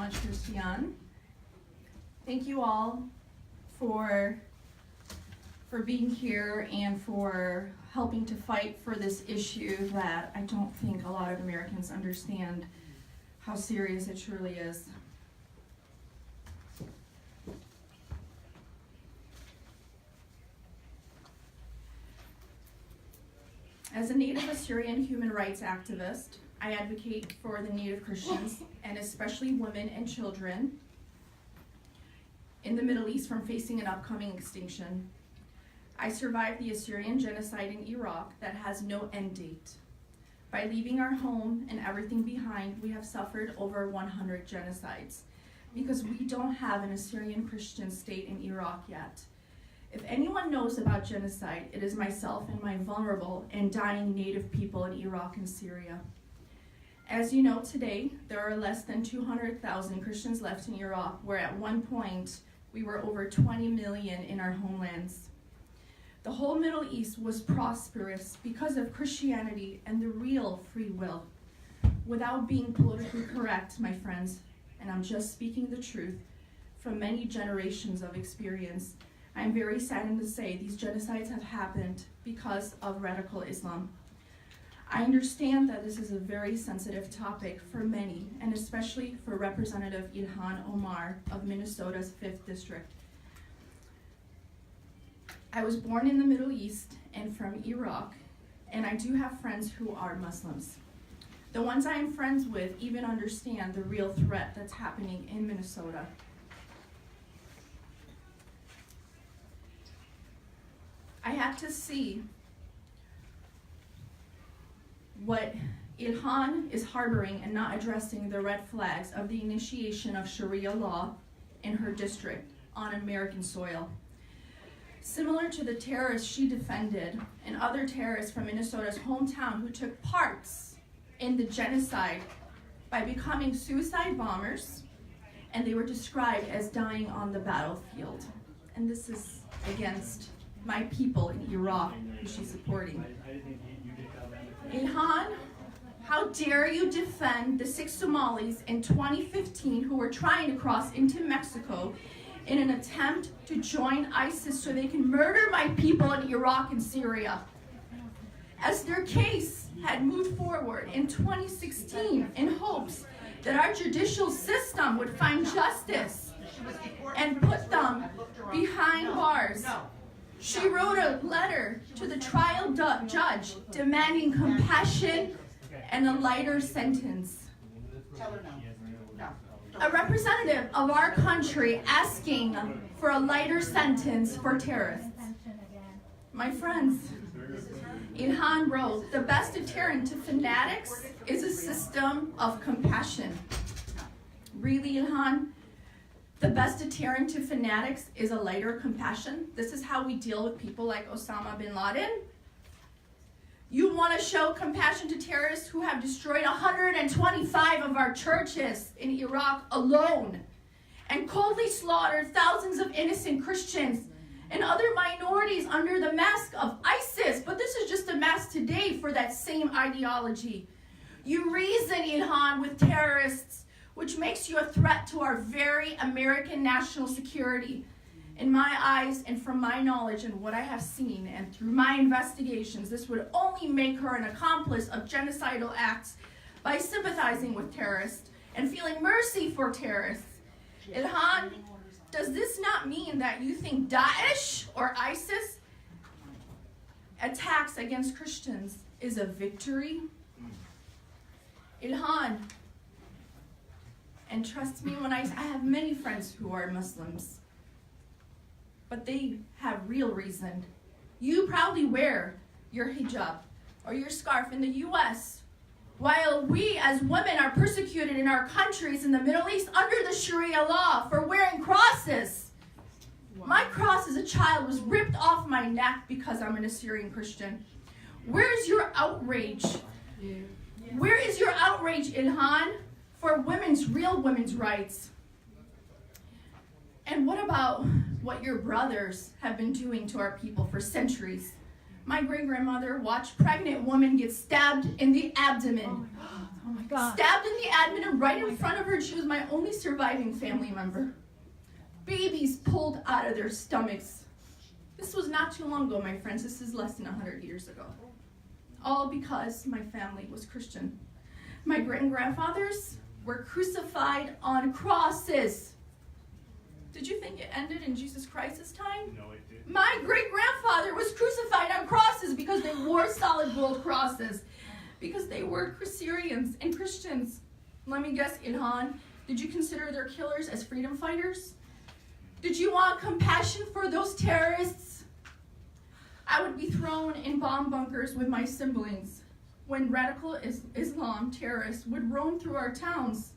much, Christian. Thank you all for being here and for helping to fight for this issue that I don't think a lot of Americans understand how serious it truly is. As a Native Assyrian human rights activist, I advocate for the Native Christians, and especially women and children in the Middle East from facing an upcoming extinction. I survived the Assyrian genocide in Iraq that has no end date. By leaving our home and everything behind, we have suffered over 100 genocides because we don't have an Assyrian Christian state in Iraq yet. If anyone knows about genocide, it is myself and my vulnerable and dying Native people in Iraq and Syria. As you know, today, there are less than 200,000 Christians left in Iraq, where at one point, we were over 20 million in our homelands. The whole Middle East was prosperous because of Christianity and the real free will. Without being politically correct, my friends, and I'm just speaking the truth from many generations of experience, I'm very saddened to say these genocides have happened because of radical Islam. I understand that this is a very sensitive topic for many, and especially for Representative Ilhan Omar of Minnesota's 5th District. I was born in the Middle East and from Iraq, and I do have friends who are Muslims. The ones I am friends with even understand the real threat that's happening in Minnesota. I had to see what Ilhan is harboring and not addressing the red flags of the initiation of Sharia law in her district on American soil. Similar to the terrorists she defended and other terrorists from Minnesota's hometown who took parts in the genocide by becoming suicide bombers, and they were described as dying on the battlefield. And this is against my people in Iraq who she's supporting. Ilhan, how dare you defend the 6 Somalis in 2015 who were trying to cross into Mexico in an attempt to join ISIS so they can murder my people in Iraq and Syria. As their case had moved forward in 2016 in hopes that our judicial system would find justice and put them behind bars, she wrote a letter to the trial judge demanding compassion and a lighter sentence. A representative of our country asking for a lighter sentence for terrorists. My friends, Ilhan wrote, "The best deterrent to fanatics is a system of compassion." Really, Ilhan? The best deterrent to fanatics is a lighter compassion? This is how we deal with people like Osama bin Laden? You want to show compassion to terrorists who have destroyed 125 of our churches in Iraq alone and coldly slaughtered thousands of innocent Christians and other minorities under the mask of ISIS. But this is just a mask today for that same ideology. You reason, Ilhan, with terrorists, which makes you a threat to our very American national security. In my eyes and from my knowledge and what I have seen and through my investigations, this would only make her an accomplice of genocidal acts by sympathizing with terrorists and feeling mercy for terrorists. Ilhan, does this not mean that you think Daesh or ISIS attacks against Christians is a victory? Ilhan, and trust me when I have many friends who are Muslims, but they have real reason. You proudly wear your hijab or your scarf in the US, while we as women are persecuted in our countries in the Middle East under the Sharia law for wearing crosses. My cross as a child was ripped off my neck because I'm an Assyrian Christian. Where is your outrage? Where is your outrage, Ilhan, for real women's rights? And what about what your brothers have been doing to our people for centuries? My great-grandmother watched pregnant women get stabbed in the abdomen. Oh my God. Stabbed in the abdomen right in front of her. She was my only surviving family member. Babies pulled out of their stomachs. This was not too long ago, my friends. This is less than 100 years ago. All because my family was Christian. My great-grandfathers were crucified on crosses. Did you think it ended in Jesus Christ's time? No, it didn't. My great-grandfather was crucified on crosses because they wore solid gold crosses. Because they were Syrians and Christians. Let me guess, Ilhan, did you consider their killers as freedom fighters? Did you want compassion for those terrorists? I would be thrown in bomb bunkers with my siblings when radical Islam terrorists would roam through our towns,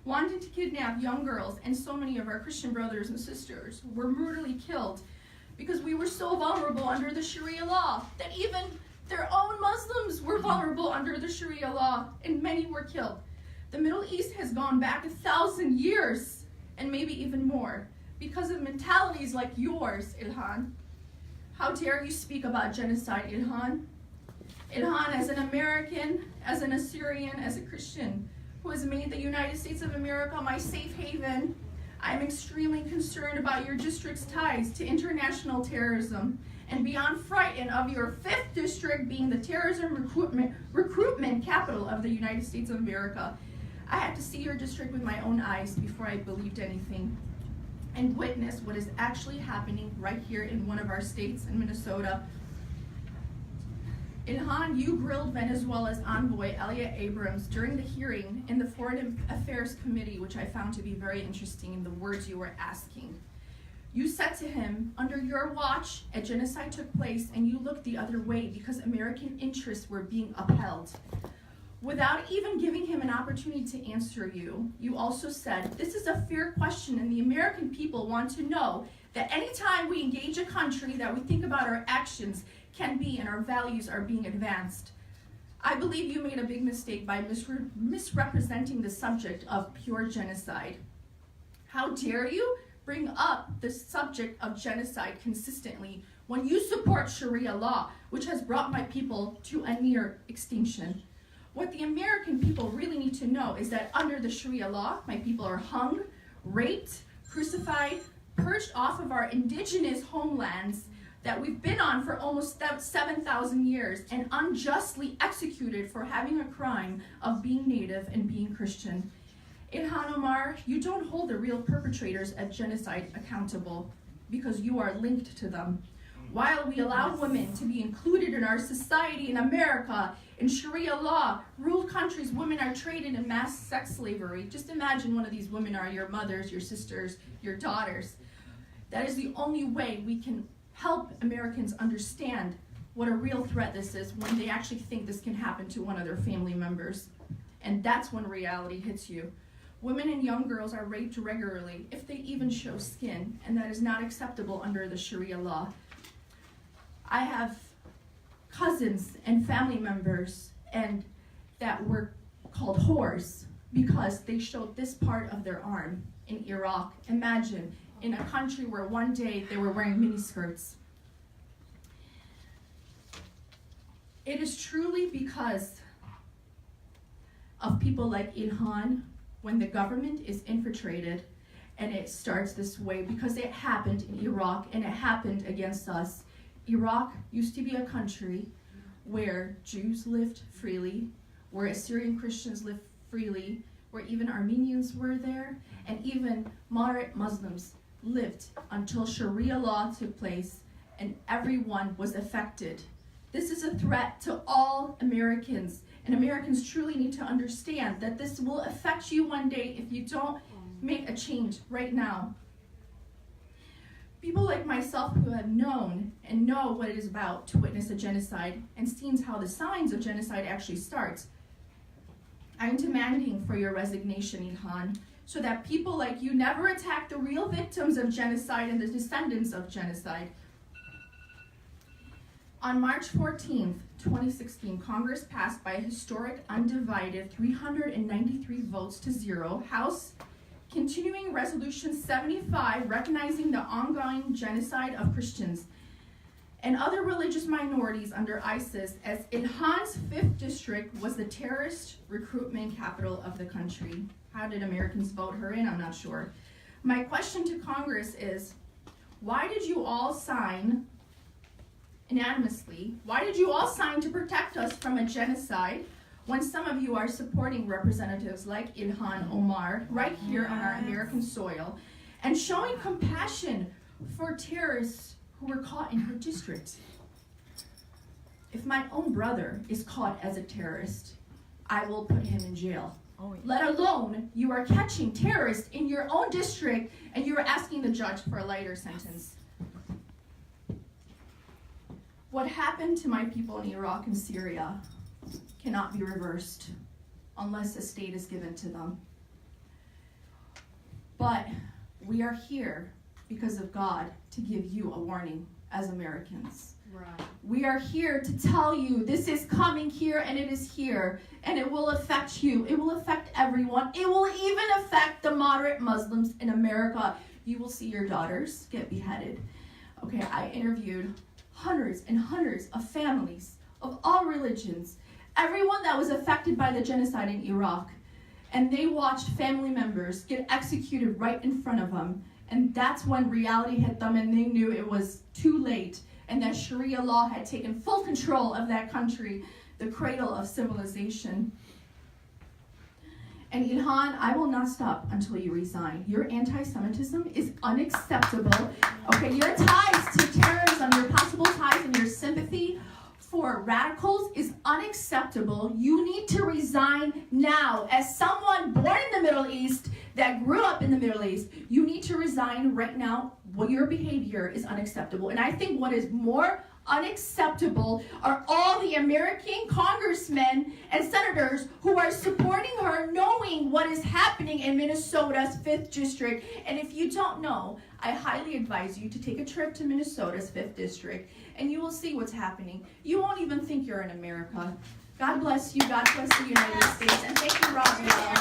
wanting to kidnap young girls, and so many of our Christian brothers and sisters were brutally killed because we were so vulnerable under the Sharia law that even their own Muslims were vulnerable under the Sharia law, and many were killed. The Middle East has gone back 1,000 years, and maybe even more, because of mentalities like yours, Ilhan. How dare you speak about genocide, Ilhan? Ilhan, as an American, as an Assyrian, as a Christian, who has made the United States of America my safe haven, I am extremely concerned about your district's ties to international terrorism, and beyond frightened of your 5th district being the terrorism recruitment capital of the United States of America. I had to see your district with my own eyes before I believed anything, and witness what is actually happening right here in one of our states in Minnesota. Ilhan, you grilled Venezuela's envoy, Elliot Abrams, during the hearing in the Foreign Affairs Committee, which I found to be very interesting in the words you were asking. You said to him, under your watch, a genocide took place, and you looked the other way because American interests were being upheld. Without even giving him an opportunity to answer you, you also said, this is a fair question, and the American people want to know that anytime we engage a country, that we think about our actions can be and our values are being advanced. I believe you made a big mistake by misrepresenting the subject of pure genocide. How dare you bring up the subject of genocide consistently when you support Sharia law, which has brought my people to a near extinction? What the American people really need to know is that under the Sharia law, my people are hung, raped, crucified, purged off of our indigenous homelands that we've been on for almost 7,000 years, and unjustly executed for having a crime of being Native and being Christian. Ilhan Omar, you don't hold the real perpetrators of genocide accountable because you are linked to them. While we allow women to be included in our society in America, in Sharia law, ruled countries, women are traded in mass sex slavery. Just imagine one of these women are your mothers, your sisters, your daughters. That is the only way we can help Americans understand what a real threat this is when they actually think this can happen to one of their family members. And that's when reality hits you. Women and young girls are raped regularly if they even show skin, and that is not acceptable under the Sharia law. I have cousins and family members and that were called whores because they showed this part of their arm in Iraq. Imagine, in a country where one day they were wearing miniskirts. It is truly because of people like Ilhan when the government is infiltrated, and it starts this way because it happened in Iraq and it happened against us. Iraq used to be a country where Jews lived freely, where Assyrian Christians lived freely, where even Armenians were there, and even moderate Muslims lived until Sharia law took place and everyone was affected. This is a threat to all Americans, and Americans truly need to understand that this will affect you one day if you don't make a change right now. People like myself who have known and know what it is about to witness a genocide and seen how the signs of genocide actually starts, I am demanding for your resignation, Ilhan, so that people like you never attack the real victims of genocide and the descendants of genocide. On March 14th, 2016, Congress passed by a historic undivided 393 votes to 0 House Continuing Resolution 75, recognizing the ongoing genocide of Christians. and other religious minorities under ISIS, as Ilhan's 5th district was the terrorist recruitment capital of the country. How did Americans vote her in? I'm not sure. My question to Congress is, why did you all sign unanimously? Why did you all sign to protect us from a genocide when some of you are supporting representatives like Ilhan Omar right here on our American soil and showing compassion for terrorists who were caught in her district? If my own brother is caught as a terrorist, I will put him in jail. Oh, yeah. Let alone you are catching terrorists in your own district and you are asking the judge for a lighter sentence. What happened to my people in Iraq and Syria cannot be reversed unless a state is given to them. But we are here because of God to give you a warning as Americans. Right. We are here to tell you this is coming here and it is here and it will affect you. It will affect everyone. It will even affect the moderate Muslims in America. You will see your daughters get beheaded. Okay, I interviewed hundreds and hundreds of families of all religions, everyone that was affected by the genocide in Iraq, and they watched family members get executed right in front of them. And that's when reality hit them and they knew it was too late and that Sharia law had taken full control of that country, the cradle of civilization. And Ilhan, I will not stop until you resign. Your anti-Semitism is unacceptable. Okay, your ties to terrorism, your possible ties and your sympathy for radicals is unacceptable. You need to resign now. As someone born in the Middle East, that grew up in the Middle East, you need to resign right now. Well, your behavior is unacceptable. And I think what is more unacceptable are all the American congressmen and senators who are supporting her, knowing what is happening in Minnesota's 5th district. And if you don't know, I highly advise you to take a trip to Minnesota's 5th district and you will see what's happening. You won't even think you're in America. God bless you. God bless the United States. And thank you, Rob.